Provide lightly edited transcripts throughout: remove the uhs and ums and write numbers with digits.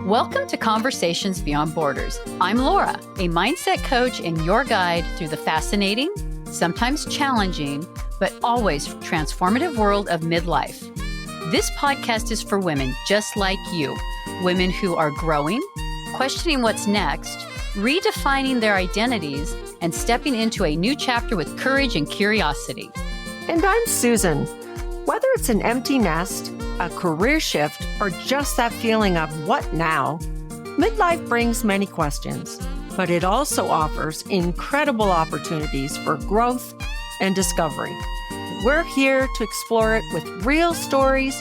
Welcome to Conversations Beyond Borders. I'm Laura, a mindset coach and your guide through the fascinating, sometimes challenging, but always transformative world of midlife. This podcast is for women just like you, women who are growing, questioning what's next, redefining their identities, and stepping into a new chapter with courage and curiosity. And I'm Susan. Whether it's an empty nest, a career shift, or just that feeling of what now, midlife brings many questions, but it also offers incredible opportunities for growth and discovery. We're here to explore it with real stories,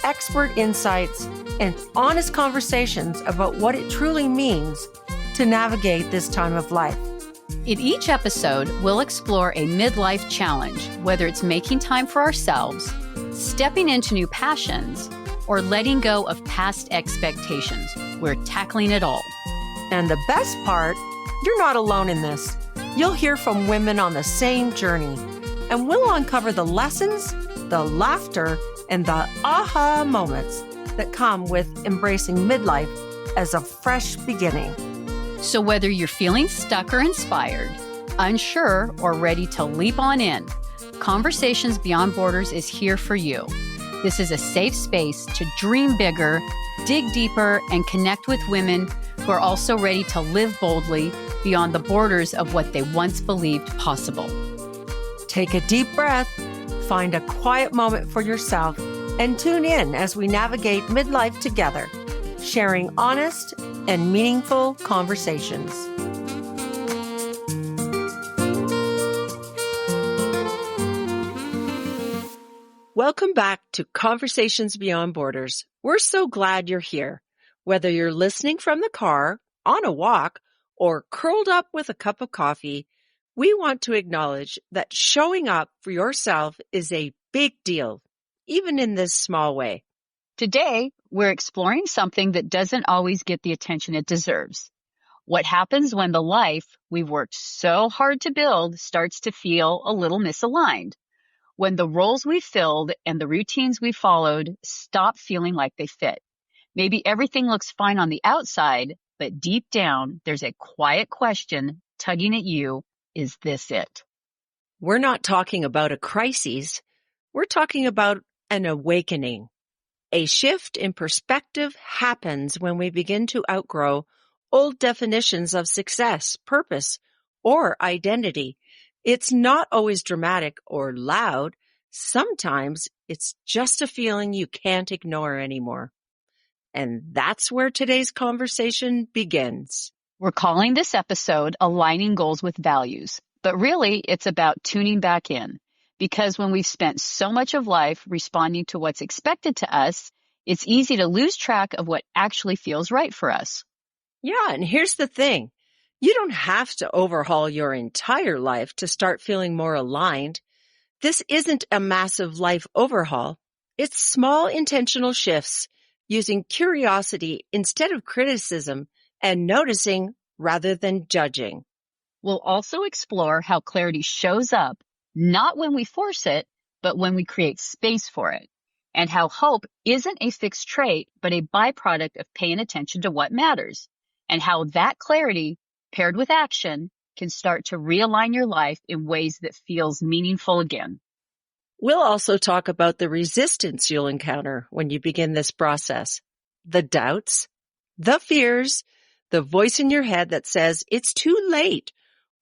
expert insights, and honest conversations about what it truly means to navigate this time of life. In each episode, we'll explore a midlife challenge, whether it's making time for ourselves, stepping into new passions, or letting go of past expectations. We're tackling it all. And the best part, you're not alone in this. You'll hear from women on the same journey, and we'll uncover the lessons, the laughter, and the aha moments that come with embracing midlife as a fresh beginning. So whether you're feeling stuck or inspired, unsure, or ready to leap on in, Conversations Beyond Borders is here for you. This is a safe space to dream bigger, dig deeper, and connect with women who are also ready to live boldly beyond the borders of what they once believed possible. Take a deep breath, find a quiet moment for yourself, and tune in as we navigate midlife together, sharing honest and meaningful conversations. Welcome back to Conversations Beyond Borders. We're so glad you're here. Whether you're listening from the car, on a walk, or curled up with a cup of coffee, we want to acknowledge that showing up for yourself is a big deal, even in this small way. Today, we're exploring something that doesn't always get the attention it deserves. What happens when the life we've worked so hard to build starts to feel a little misaligned? When the roles we filled and the routines we followed stop feeling like they fit. Maybe everything looks fine on the outside, but deep down, there's a quiet question tugging at you. Is this it? We're not talking about a crisis. We're talking about an awakening. A shift in perspective happens when we begin to outgrow old definitions of success, purpose, or identity. It's not always dramatic or loud. Sometimes it's just a feeling you can't ignore anymore. And that's where today's conversation begins. We're calling this episode Aligning Goals with Values, but really it's about tuning back in. Because when we've spent so much of life responding to what's expected to us, it's easy to lose track of what actually feels right for us. Yeah, and here's the thing. You don't have to overhaul your entire life to start feeling more aligned. This isn't a massive life overhaul. It's small intentional shifts using curiosity instead of criticism and noticing rather than judging. We'll also explore how clarity shows up, not when we force it, but when we create space for it, and how hope isn't a fixed trait, but a byproduct of paying attention to what matters, and how that clarity paired with action can start to realign your life in ways that feels meaningful again. We'll also talk about the resistance you'll encounter when you begin this process, the doubts, the fears, the voice in your head that says it's too late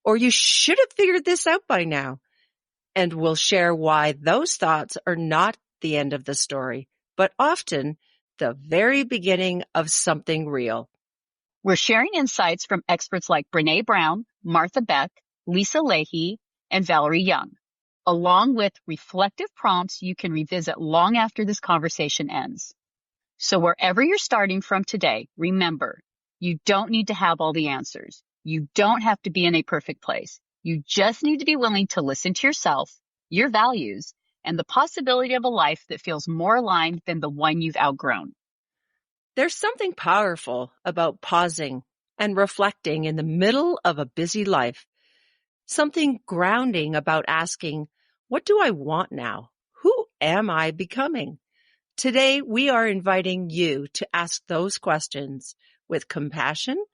or you should have figured this out by now. And we'll share why those thoughts are not the end of the story, but often the very beginning of something real. We're sharing insights from experts like Brené Brown, Martha Beck, Lisa Leahy, and Valerie Young, along with reflective prompts you can revisit long after this conversation ends. So wherever you're starting from today, remember, you don't need to have all the answers. You don't have to be in a perfect place. You just need to be willing to listen to yourself, your values, and the possibility of a life that feels more aligned than the one you've outgrown. There's something powerful about pausing and reflecting in the middle of a busy life. Something grounding about asking, what do I want now? Who am I becoming? Today, we are inviting you to ask those questions with compassion,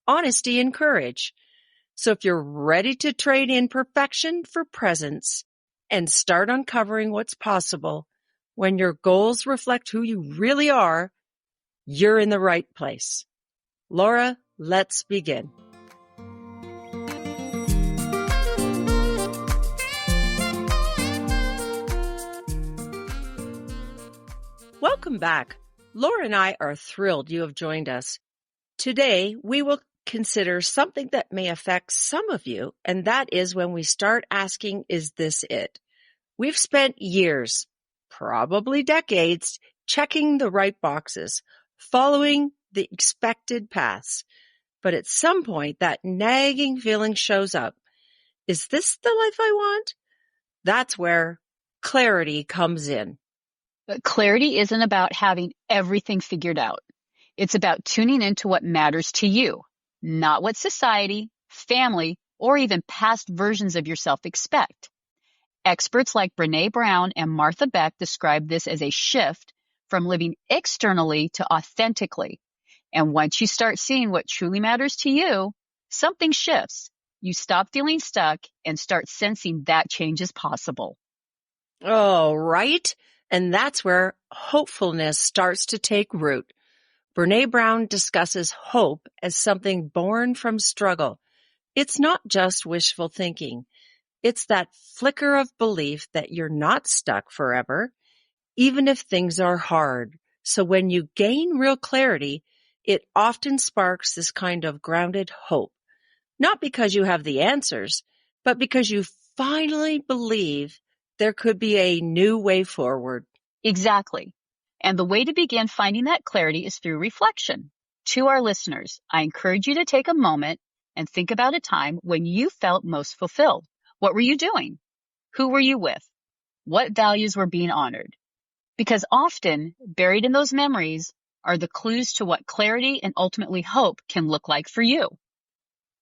honesty, and courage. So if you're ready to trade in perfection for presence and start uncovering what's possible when your goals reflect who you really are, you're in the right place. Laura, let's begin. Welcome back. Laura and I are thrilled you have joined us. Today, we will consider something that may affect some of you, and that is when we start asking, is this it? We've spent years, probably decades, checking the right boxes, following the expected paths. But at some point, that nagging feeling shows up. Is this the life I want? That's where clarity comes in. But clarity isn't about having everything figured out. It's about tuning into what matters to you, not what society, family, or even past versions of yourself expect. Experts like Brené Brown and Martha Beck describe this as a shift from living externally to authentically. And once you start seeing what truly matters to you, something shifts. You stop feeling stuck and start sensing that change is possible. Oh, right. And that's where hopefulness starts to take root. Brené Brown discusses hope as something born from struggle. It's not just wishful thinking. It's that flicker of belief that you're not stuck forever, even if things are hard. So when you gain real clarity, it often sparks this kind of grounded hope. Not because you have the answers, but because you finally believe there could be a new way forward. Exactly. And the way to begin finding that clarity is through reflection. To our listeners, I encourage you to take a moment and think about a time when you felt most fulfilled. What were you doing? Who were you with? What values were being honored? Because often, buried in those memories are the clues to what clarity and ultimately hope can look like for you.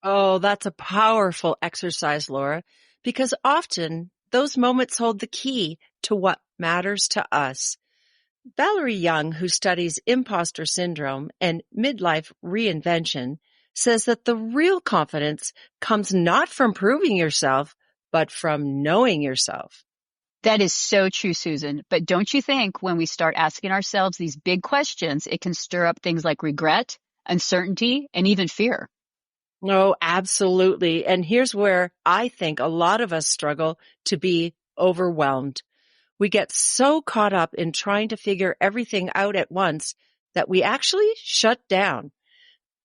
Oh, that's a powerful exercise, Laura, because often those moments hold the key to what matters to us. Valerie Young, who studies imposter syndrome and midlife reinvention, says that the real confidence comes not from proving yourself, but from knowing yourself. That is so true, Susan. But don't you think when we start asking ourselves these big questions, it can stir up things like regret, uncertainty, and even fear? Oh, absolutely. And here's where I think a lot of us struggle to be overwhelmed. We get so caught up in trying to figure everything out at once that we actually shut down.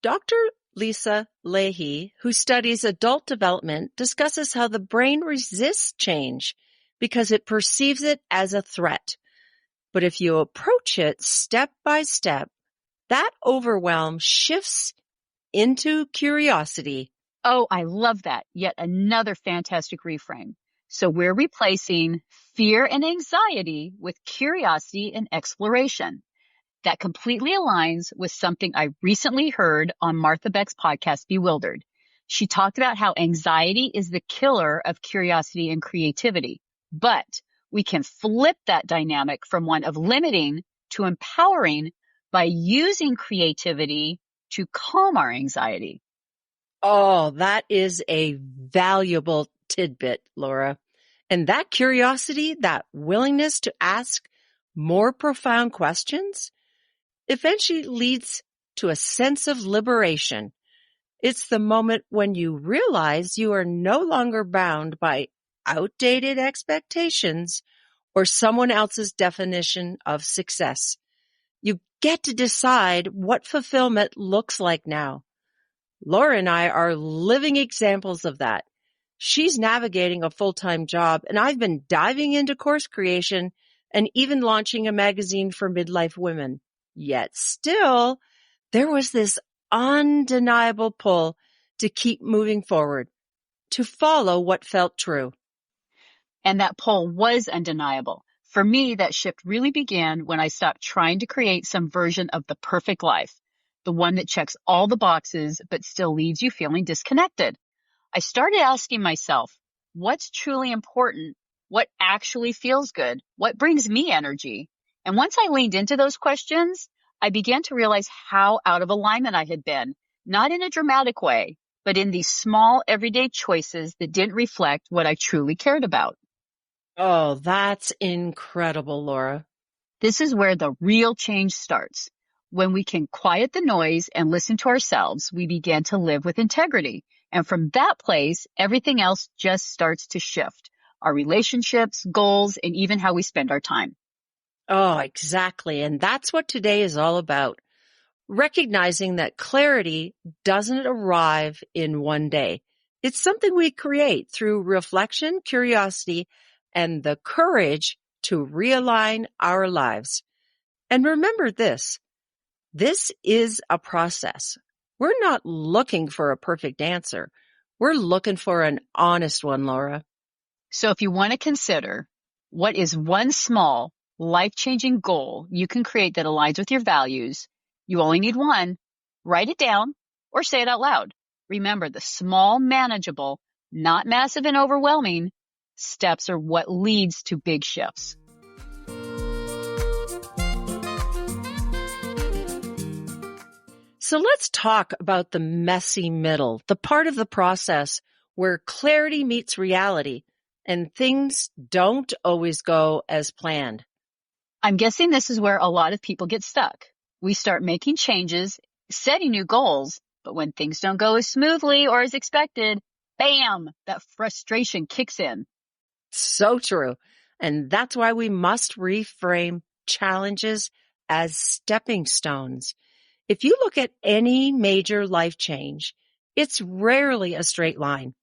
Dr. Lisa Leahy, who studies adult development, discusses how the brain resists change because it perceives it as a threat. But if you approach it step by step, that overwhelm shifts into curiosity. Oh, I love that. Yet another fantastic reframe. So we're replacing fear and anxiety with curiosity and exploration. That completely aligns with something I recently heard on Martha Beck's podcast, Bewildered. She talked about how anxiety is the killer of curiosity and creativity. But we can flip that dynamic from one of limiting to empowering by using creativity to calm our anxiety. Oh, that is a valuable tidbit, Laura. And that curiosity, that willingness to ask more profound questions, eventually leads to a sense of liberation. It's the moment when you realize you are no longer bound by outdated expectations or someone else's definition of success. You get to decide what fulfillment looks like now. Laura and I are living examples of that. She's navigating a full-time job, and I've been diving into course creation and even launching a magazine for midlife women. Yet still, there was this undeniable pull to keep moving forward, to follow what felt true. And that pull was undeniable. For me, that shift really began when I stopped trying to create some version of the perfect life, the one that checks all the boxes but still leaves you feeling disconnected. I started asking myself, what's truly important? What actually feels good? What brings me energy? And once I leaned into those questions, I began to realize how out of alignment I had been, not in a dramatic way, but in these small everyday choices that didn't reflect what I truly cared about. Oh, that's incredible, Laura. This is where the real change starts. When we can quiet the noise and listen to ourselves, we begin to live with integrity. And from that place, everything else just starts to shift. Our relationships, goals, and even how we spend our time. Oh, exactly. And that's what today is all about. Recognizing that clarity doesn't arrive in one day. It's something we create through reflection, curiosity, and the courage to realign our lives. And remember this is a process. We're not looking for a perfect answer. We're looking for an honest one, Laura. So if you want to consider what is one small life-changing goal you can create that aligns with your values, you only need one. Write it down or say it out loud. Remember, the small, manageable, not massive and overwhelming steps are what leads to big shifts. So let's talk about the messy middle, the part of the process where clarity meets reality and things don't always go as planned. I'm guessing this is where a lot of people get stuck. We start making changes, setting new goals, but when things don't go as smoothly or as expected, bam, that frustration kicks in. So true. And that's why we must reframe challenges as stepping stones. If you look at any major life change, it's rarely a straight line.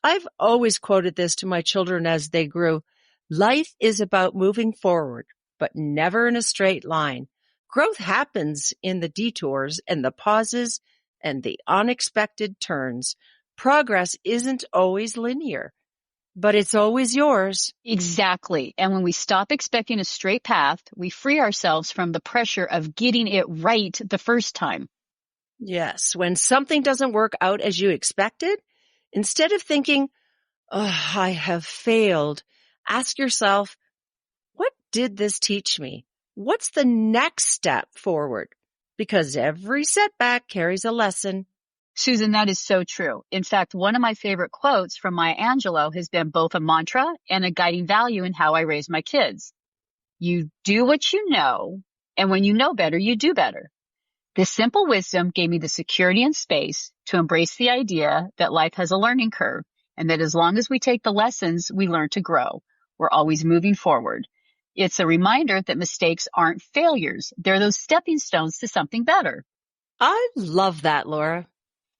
I've always quoted this to my children as they grew. Life is about moving forward, but never in a straight line. Growth happens in the detours and the pauses and the unexpected turns. Progress isn't always linear, but it's always yours. Exactly. And when we stop expecting a straight path, we free ourselves from the pressure of getting it right the first time. Yes, when something doesn't work out as you expected, instead of thinking, oh, I have failed, ask yourself, what did this teach me? What's the next step forward? Because every setback carries a lesson. Susan, that is so true. In fact, one of my favorite quotes from Maya Angelou has been both a mantra and a guiding value in how I raise my kids. You do what you know, and when you know better, you do better. This simple wisdom gave me the security and space to embrace the idea that life has a learning curve and that as long as we take the lessons, we learn to grow. We're always moving forward. It's a reminder that mistakes aren't failures. They're those stepping stones to something better. I love that, Laura.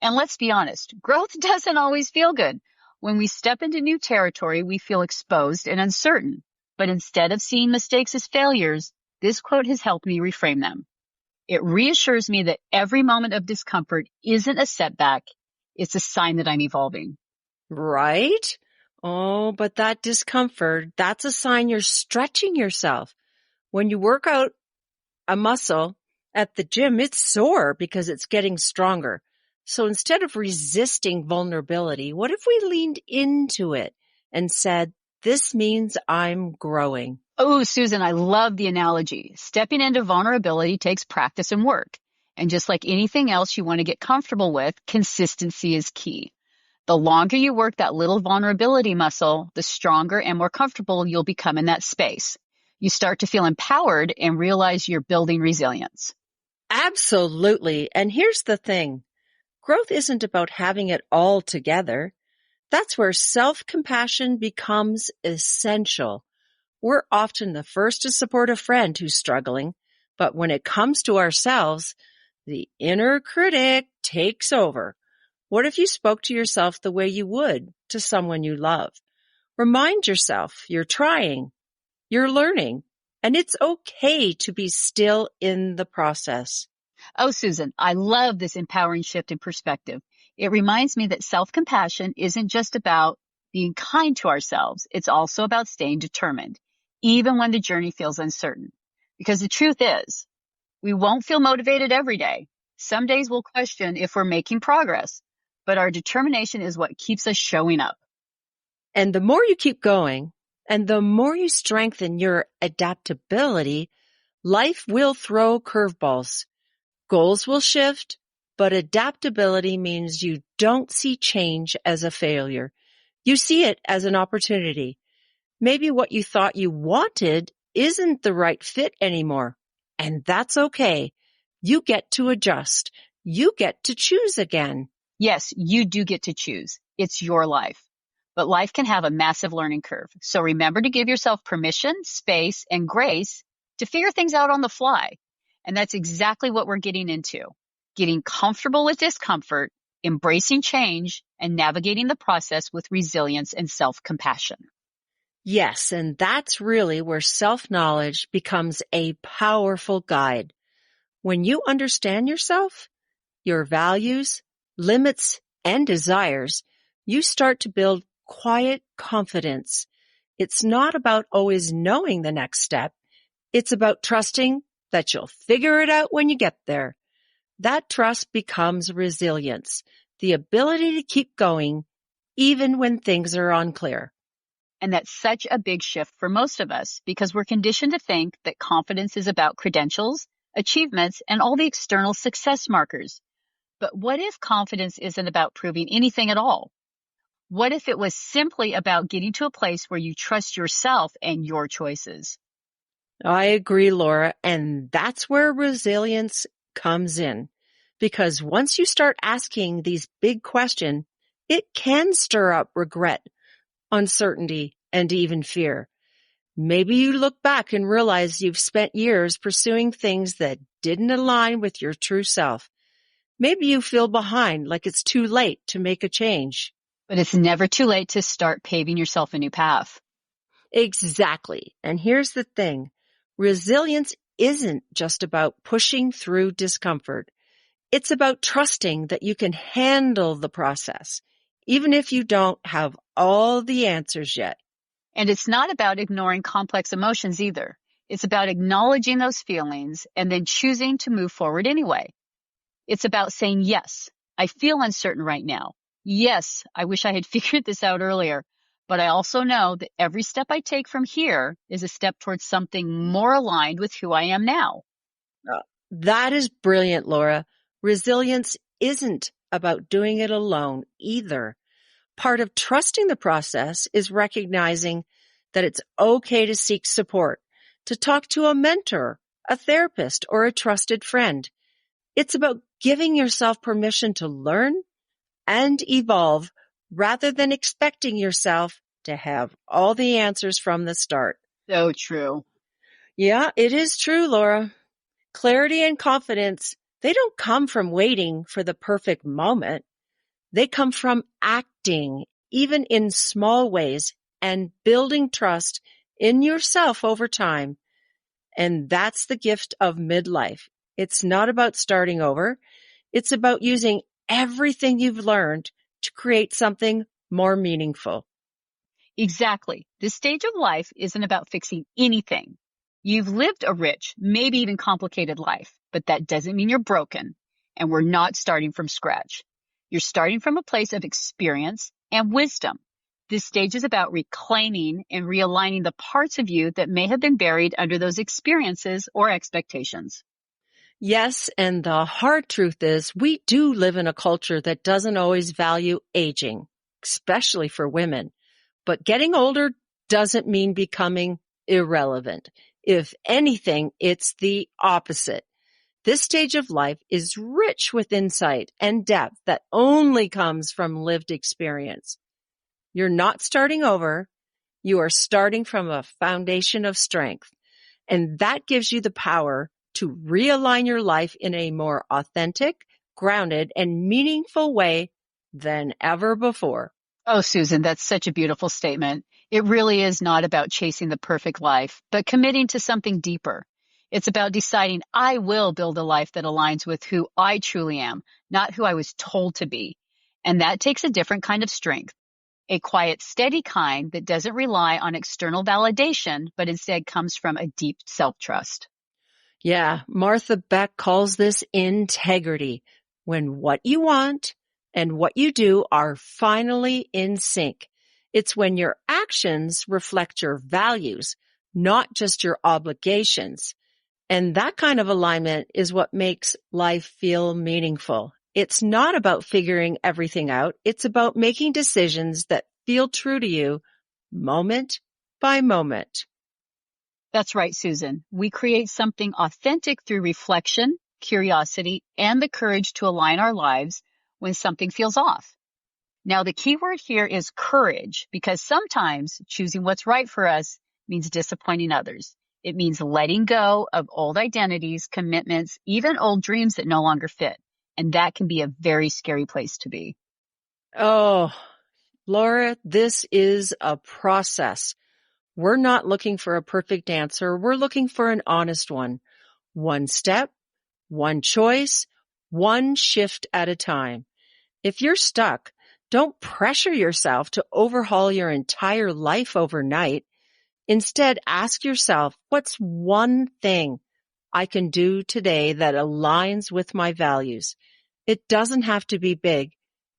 And let's be honest, growth doesn't always feel good. When we step into new territory, we feel exposed and uncertain. But instead of seeing mistakes as failures, this quote has helped me reframe them. It reassures me that every moment of discomfort isn't a setback. It's a sign that I'm evolving. Right? Oh, but that discomfort, that's a sign you're stretching yourself. When you work out a muscle at the gym, it's sore because it's getting stronger. So instead of resisting vulnerability, what if we leaned into it and said, this means I'm growing? Oh, Susan, I love the analogy. Stepping into vulnerability takes practice and work. And just like anything else you want to get comfortable with, consistency is key. The longer you work that little vulnerability muscle, the stronger and more comfortable you'll become in that space. You start to feel empowered and realize you're building resilience. Absolutely. And here's the thing. Growth isn't about having it all together. That's where self-compassion becomes essential. We're often the first to support a friend who's struggling, but when it comes to ourselves, the inner critic takes over. What if you spoke to yourself the way you would to someone you love? Remind yourself you're trying, you're learning, and it's okay to be still in the process. Oh, Susan, I love this empowering shift in perspective. It reminds me that self-compassion isn't just about being kind to ourselves. It's also about staying determined, even when the journey feels uncertain. Because the truth is, we won't feel motivated every day. Some days we'll question if we're making progress, but our determination is what keeps us showing up. And the more you keep going, and the more you strengthen your adaptability, Life will throw curveballs. Goals will shift, but adaptability means you don't see change as a failure. You see it as an opportunity. Maybe what you thought you wanted isn't the right fit anymore. And that's okay. You get to adjust. You get to choose again. Yes, you do get to choose. It's your life. But life can have a massive learning curve. So remember to give yourself permission, space, and grace to figure things out on the fly. And that's exactly what we're getting into. Getting comfortable with discomfort, embracing change, and navigating the process with resilience and self-compassion. Yes, and that's really where self-knowledge becomes a powerful guide. When you understand yourself, your values, limits, and desires, you start to build quiet confidence. It's not about always knowing the next step. It's about trusting that you'll figure it out when you get there. That trust becomes resilience, the ability to keep going even when things are unclear. And that's such a big shift for most of us because we're conditioned to think that confidence is about credentials, achievements, and all the external success markers. But what if confidence isn't about proving anything at all? What if it was simply about getting to a place where you trust yourself and your choices? I agree, Laura, and that's where resilience comes in. Because once you start asking these big questions, it can stir up regret, uncertainty, and even fear. Maybe you look back and realize you've spent years pursuing things that didn't align with your true self. Maybe you feel behind, like it's too late to make a change. But it's never too late to start paving yourself a new path. Exactly. And here's the thing. Resilience isn't just about pushing through discomfort. It's about trusting that you can handle the process, even if you don't have all the answers yet. And it's not about ignoring complex emotions either. It's about acknowledging those feelings and then choosing to move forward anyway. It's about saying, yes, I feel uncertain right now. Yes, I wish I had figured this out earlier, but I also know that every step I take from here is a step towards something more aligned with who I am now. That is brilliant, Laura. Resilience isn't about doing it alone either. Part of trusting the process is recognizing that it's okay to seek support, to talk to a mentor, a therapist, or a trusted friend. It's about giving yourself permission to learn and evolve rather than expecting yourself to have all the answers from the start. So true. Yeah, it is true, Laura. Clarity and confidence, they don't come from waiting for the perfect moment. They come from acting, even in small ways, and building trust in yourself over time. And that's the gift of midlife. It's not about starting over. It's about using everything you've learned to create something more meaningful. Exactly. This stage of life isn't about fixing anything. You've lived a rich, maybe even complicated life, but that doesn't mean you're broken. And we're not starting from scratch. You're starting from a place of experience and wisdom. This stage is about reclaiming and realigning the parts of you that may have been buried under those experiences or expectations. Yes, and the hard truth is we do live in a culture that doesn't always value aging, especially for women. But getting older doesn't mean becoming irrelevant. If anything, it's the opposite. This stage of life is rich with insight and depth that only comes from lived experience. You're not starting over. You are starting from a foundation of strength. And that gives you the power to realign your life in a more authentic, grounded, and meaningful way than ever before. Oh, Susan, that's such a beautiful statement. It really is not about chasing the perfect life, but committing to something deeper. It's about deciding I will build a life that aligns with who I truly am, not who I was told to be. And that takes a different kind of strength, a quiet, steady kind that doesn't rely on external validation, but instead comes from a deep self-trust. Yeah, Martha Beck calls this integrity, when what you want and what you do are finally in sync. It's when your actions reflect your values, not just your obligations. And that kind of alignment is what makes life feel meaningful. It's not about figuring everything out. It's about making decisions that feel true to you moment by moment. That's right, Susan. We create something authentic through reflection, curiosity, and the courage to align our lives when something feels off. Now, the key word here is courage, because sometimes choosing what's right for us means disappointing others. It means letting go of old identities, commitments, even old dreams that no longer fit. And that can be a very scary place to be. Oh, Laura, this is a process. We're not looking for a perfect answer. We're looking for an honest one. One step, one choice, one shift at a time. If you're stuck, don't pressure yourself to overhaul your entire life overnight. Instead, ask yourself, what's one thing I can do today that aligns with my values? It doesn't have to be big.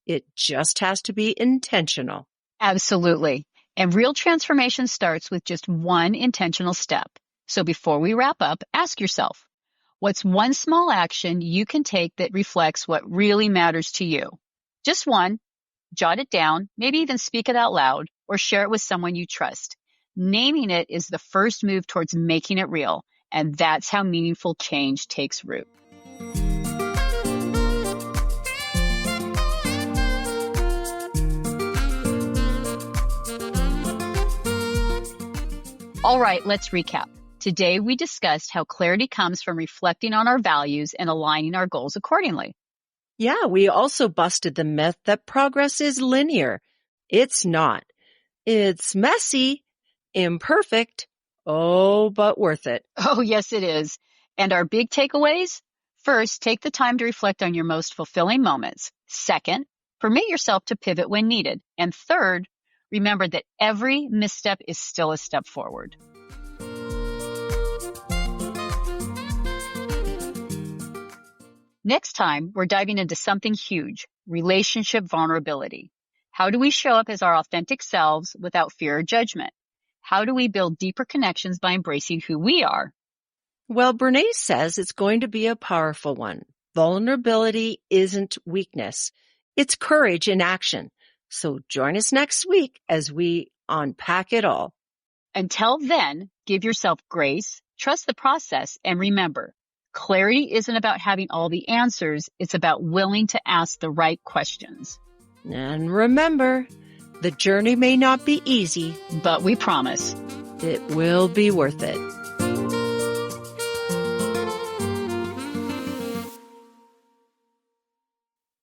It just has to be intentional. Absolutely. And real transformation starts with just one intentional step. So before we wrap up, ask yourself, what's one small action you can take that reflects what really matters to you? Just one. Jot it down, maybe even speak it out loud, or share it with someone you trust. Naming it is the first move towards making it real, and that's how meaningful change takes root. All right, let's recap. Today, we discussed how clarity comes from reflecting on our values and aligning our goals accordingly. Yeah, we also busted the myth that progress is linear. It's not. It's messy, imperfect, but worth it. Oh, yes, it is. And our big takeaways? First, take the time to reflect on your most fulfilling moments. Second, permit yourself to pivot when needed. And third, remember that every misstep is still a step forward. Next time, we're diving into something huge, relationship vulnerability. How do we show up as our authentic selves without fear or judgment? How do we build deeper connections by embracing who we are? Well, Bernays says it's going to be a powerful one. Vulnerability isn't weakness. It's courage in action. So join us next week as we unpack it all. Until then, give yourself grace, trust the process, and remember, clarity isn't about having all the answers. It's about willing to ask the right questions. And remember, the journey may not be easy, but we promise it will be worth it.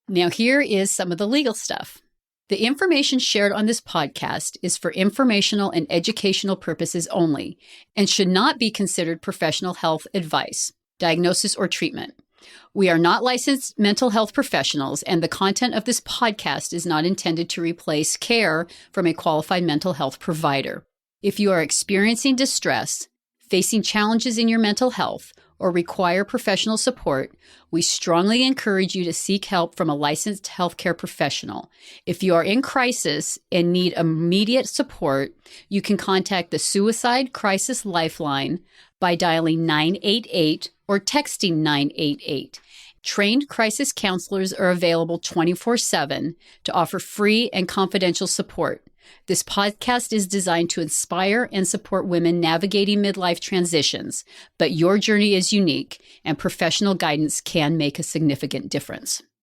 Now here is some of the legal stuff. The information shared on this podcast is for informational and educational purposes only and should not be considered professional health advice, diagnosis, or treatment. We are not licensed mental health professionals, and the content of this podcast is not intended to replace care from a qualified mental health provider. If you are experiencing distress, facing challenges in your mental health, or require professional support, we strongly encourage you to seek help from a licensed healthcare professional. If you are in crisis and need immediate support, you can contact the Suicide Crisis Lifeline by dialing 988 or texting 988. Trained crisis counselors are available 24/7 to offer free and confidential support. This podcast is designed to inspire and support women navigating midlife transitions, but your journey is unique and professional guidance can make a significant difference.